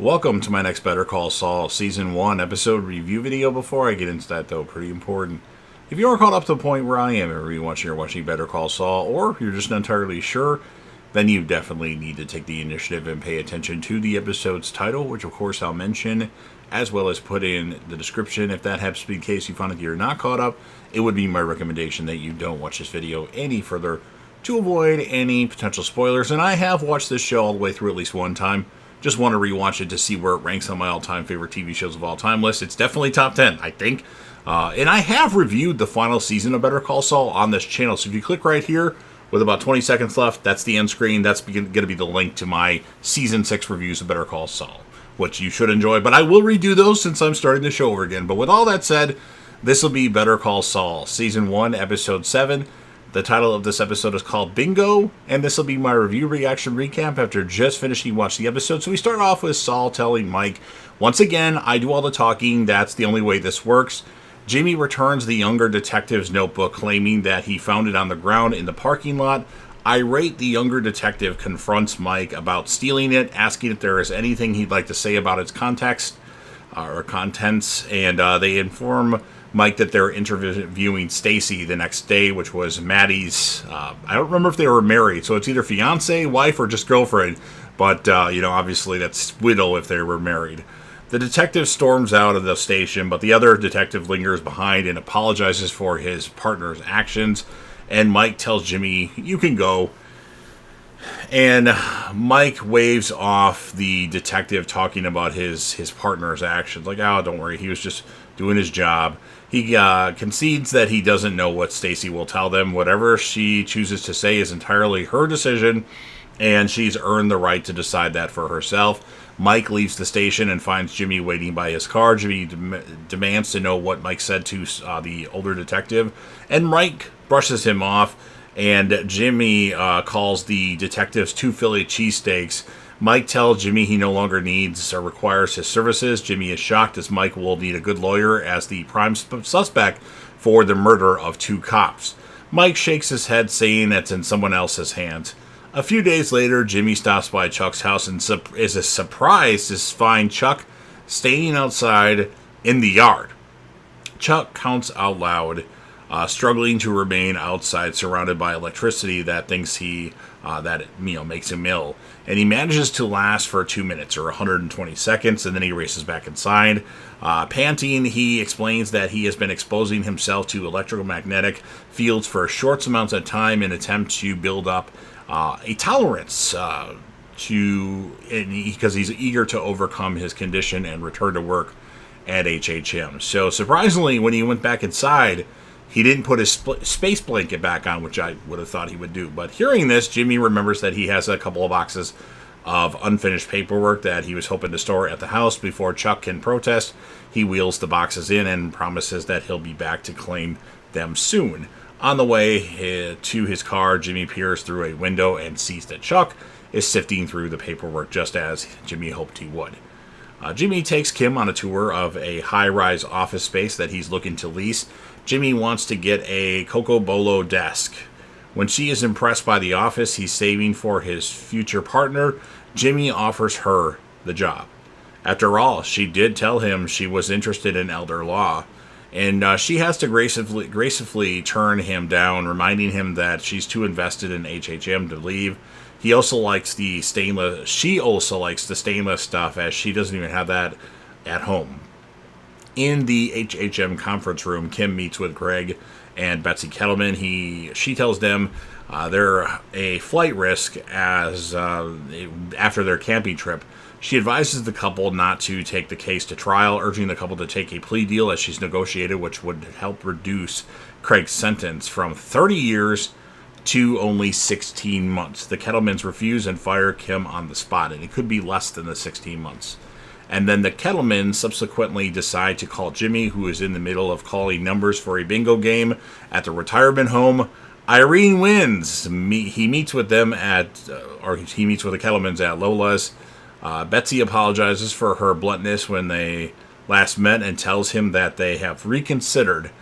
Welcome to my next Better Call Saul Season 1 episode review video. Before I get into that, though, pretty important. If you are caught up to the point where I am and you're watching Better Call Saul, or you're just not entirely sure, then you definitely need to take the initiative and pay attention to the episode's title, which of course I'll mention, as well as put in the description. If that happens to be the case, you find that you're not caught up, it would be my recommendation that you don't watch this video any further to avoid any potential spoilers. And I have watched this show all the way through at least one time. Just want to rewatch it to see where it ranks on my all-time favorite TV shows of all time list. It's definitely top 10, I think. And I have reviewed the final season of Better Call Saul on this channel. So if you click right here, with about 20 seconds left, that's the end screen. That's going to be the link to my Season 6 reviews of Better Call Saul, which you should enjoy. But I will redo those since I'm starting the show over again. But with all that said, this will be Better Call Saul, Season 1, Episode 7. The title of this episode is called Bingo, and this will be my review reaction recap after just finishing watching the episode. So we start off with Saul telling Mike, once again, I do all the talking, that's the only way this works. Jimmy returns the younger detective's notebook, claiming that he found it on the ground in the parking lot. Irate, the younger detective confronts Mike about stealing it, asking if there is anything he'd like to say about its context or contents, and they inform Mike that they're interviewing Stacy the next day, which was Maddie's. I don't remember if they were married, so it's either fiance, wife, or just girlfriend. But, obviously that's widow if they were married. The detective storms out of the station, but the other detective lingers behind and apologizes for his partner's actions. And Mike tells Jimmy, you can go. And Mike waves off the detective talking about his partner's actions. Like, oh, don't worry, he was just doing his job. He concedes that he doesn't know what Stacy will tell them. Whatever she chooses to say is entirely her decision, and she's earned the right to decide that for herself. Mike leaves the station and finds Jimmy waiting by his car. Jimmy demands to know what Mike said to the older detective, and Mike brushes him off, and Jimmy calls the detectives 2 Philly cheesesteaks. Mike tells Jimmy he no longer needs or requires his services. Jimmy is shocked as Mike will need a good lawyer as the prime suspect for the murder of 2 cops. Mike shakes his head, saying it's in someone else's hands. A few days later, Jimmy stops by Chuck's house and is surprised to find Chuck standing outside in the yard. Chuck counts out loud, struggling to remain outside, surrounded by electricity that thinks makes him ill. And he manages to last for 2 minutes or 120 seconds, and then he races back inside. Panting, he explains that he has been exposing himself to electromagnetic fields for short amounts of time in an attempt to build up a tolerance because he's eager to overcome his condition and return to work at HHM. So surprisingly, when he went back inside, he didn't put his space blanket back on, which I would have thought he would do. But hearing this, Jimmy remembers that he has a couple of boxes of unfinished paperwork that he was hoping to store at the house before Chuck can protest. He wheels the boxes in and promises that he'll be back to claim them soon. On the way to his car, Jimmy peers through a window and sees that Chuck is sifting through the paperwork just as Jimmy hoped he would. Jimmy takes Kim on a tour of a high-rise office space that he's looking to lease. Jimmy wants to get a Coco Bolo desk. When she is impressed by the office he's saving for his future partner, Jimmy offers her the job. After all, she did tell him she was interested in elder law, and she has to gracefully turn him down, reminding him that she's too invested in HHM to leave. She also likes the stainless stuff, as she doesn't even have that at home. In the HHM conference room, Kim meets with Greg and Betsy Kettleman. She tells them they're a flight risk after their camping trip. She advises the couple not to take the case to trial, urging the couple to take a plea deal as she's negotiated, which would help reduce Craig's sentence from 30 years to only 16 months. The Kettlemans refuse and fire Kim on the spot, and it could be less than the 16 months. And then the Kettlemans subsequently decide to call Jimmy, who is in the middle of calling numbers for a bingo game at the retirement home. Irene wins. He meets with the Kettlemans at Lola's. Betsy apologizes for her bluntness when they last met and tells him that they have reconsidered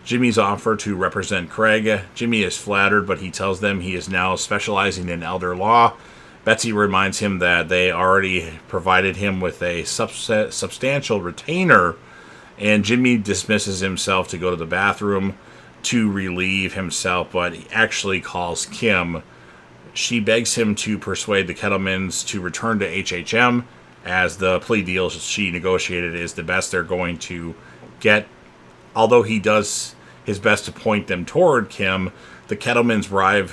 Jimmy's offer to represent Craig. Jimmy is flattered, but he tells them he is now specializing in elder law. Betsy reminds him that they already provided him with a substantial retainer, and Jimmy dismisses himself to go to the bathroom to relieve himself, but he actually calls Kim. She begs him to persuade the Kettlemans to return to HHM, as the plea deal she negotiated is the best they're going to get. Although he does his best to point them toward Kim, the Kettlemans' bribe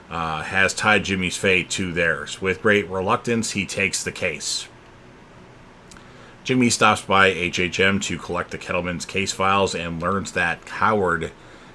has tied Jimmy's fate to theirs. With great reluctance, he takes the case. Jimmy stops by HHM to collect the Kettlemans' case files and learns that Howard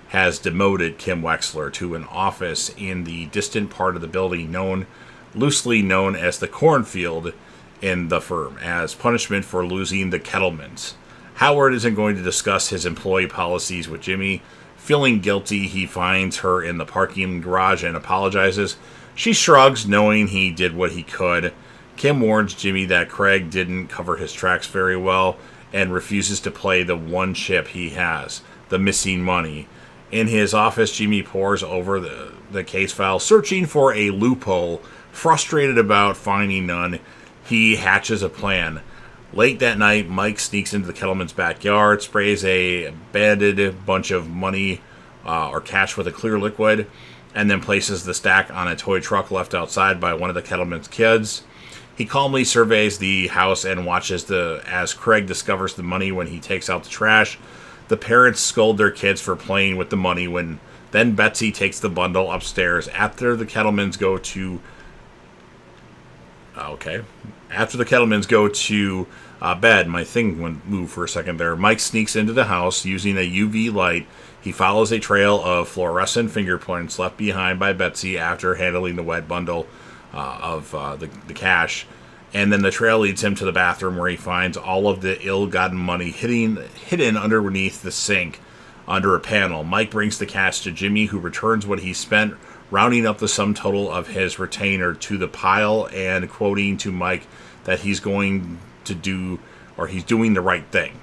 has demoted Kim Wexler to an office in the distant part of the building loosely known as the cornfield in the firm, as punishment for losing the Kettlemans. Howard isn't going to discuss his employee policies with Jimmy. Feeling guilty, he finds her in the parking garage and apologizes. She shrugs, knowing he did what he could. Kim warns Jimmy that Craig didn't cover his tracks very well and refuses to play the one chip he has, the missing money. In his office, Jimmy pores over the case file, searching for a loophole. Frustrated about finding none, he hatches a plan. Late that night, Mike sneaks into the Kettleman's backyard, sprays a banded bunch of money or cash with a clear liquid, and then places the stack on a toy truck left outside by one of the Kettleman's kids. He calmly surveys the house and watches as Craig discovers the money when he takes out the trash. The parents scold their kids for playing with the money then Betsy takes the bundle upstairs. After the Kettlemans go to bed, my thing went move for a second there. Mike sneaks into the house using a UV light. He follows a trail of fluorescent fingerprints left behind by Betsy after handling the wet bundle of the cash. And then the trail leads him to the bathroom, where he finds all of the ill-gotten money hidden underneath the sink under a panel. Mike brings the cash to Jimmy, who returns what he spent, rounding up the sum total of his retainer to the pile and quoting to Mike that he's doing the right thing.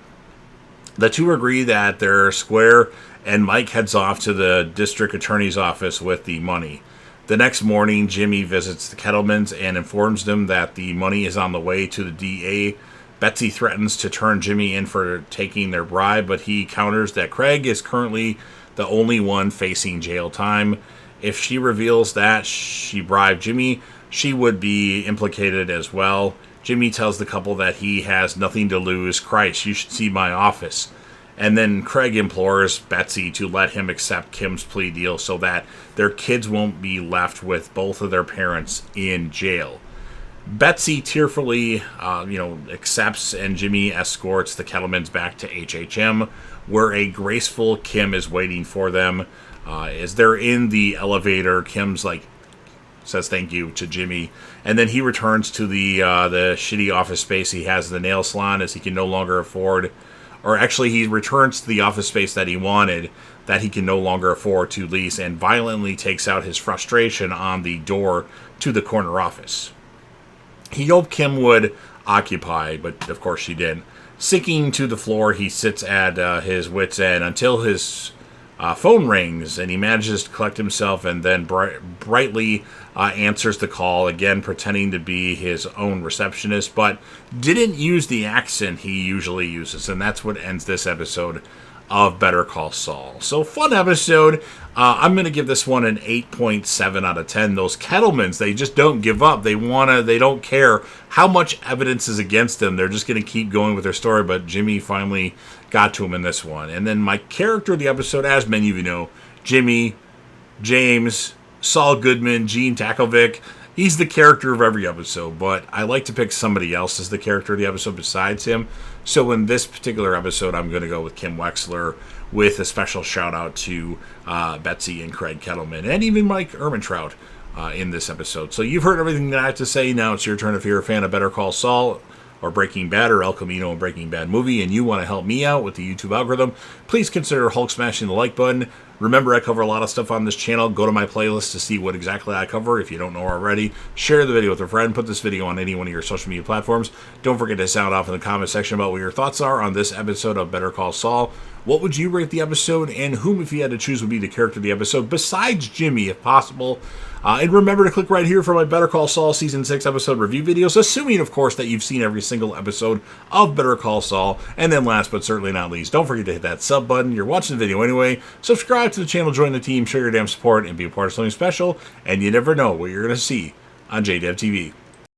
The two agree that they're square, and Mike heads off to the district attorney's office with the money. The next morning, Jimmy visits the Kettlemans and informs them that the money is on the way to the DA. Betsy threatens to turn Jimmy in for taking their bribe, but he counters that Craig is currently the only one facing jail time. If she reveals that she bribed Jimmy, she would be implicated as well. Jimmy tells the couple that he has nothing to lose. Christ, you should see my office. And then Craig implores Betsy to let him accept Kim's plea deal so that their kids won't be left with both of their parents in jail. Betsy tearfully, accepts, and Jimmy escorts the Kettlemans back to HHM, where a graceful Kim is waiting for them. As they're in the elevator, Kim's says thank you to Jimmy, and then he returns to the shitty office space he has in the nail salon, as he can no longer afford. Or actually, he returns to the office space that he wanted, that he can no longer afford to lease, and violently takes out his frustration on the door to the corner office. He hoped Kim would occupy, but of course she didn't. Sinking to the floor, he sits at his wit's end until his phone rings, and he manages to collect himself and then brightly answers the call, again pretending to be his own receptionist, but didn't use the accent he usually uses, and that's what ends this episode of Better Call Saul. So, fun episode. I'm going to give this one an 8.7 out of 10. Those Kettlemans, they just don't give up. They don't care how much evidence is against them. They're just going to keep going with their story, but Jimmy finally got to him in this one. And then my character of the episode, as many of you know, Jimmy, James, Saul Goodman, Gene Takovic. He's the character of every episode, but I like to pick somebody else as the character of the episode besides him. So in this particular episode, I'm going to go with Kim Wexler, with a special shout out to Betsy and Craig Kettleman, and even Mike Ehrmantraut in this episode. So you've heard everything that I have to say. Now it's your turn. If you're a fan of Better Call Saul or Breaking Bad or El Camino and Breaking Bad movie, and you want to help me out with the YouTube algorithm, please consider Hulk smashing the like button. Remember, I cover a lot of stuff on this channel. Go to my playlist to see what exactly I cover if you don't know already. Share the video with a friend. Put this video on any one of your social media platforms. Don't forget to sound off in the comment section about what your thoughts are on this episode of Better Call Saul. What would you rate the episode, and whom, if you had to choose, would be the character of the episode, besides Jimmy, if possible? And remember to click right here for my Better Call Saul Season 6 episode review videos, assuming, of course, that you've seen every single episode of Better Call Saul. And then last but certainly not least, don't forget to hit that sub button. You're watching the video anyway. Subscribe to the channel, join the team, show your damn support, and be a part of something special. And you never know what you're going to see on JDev TV.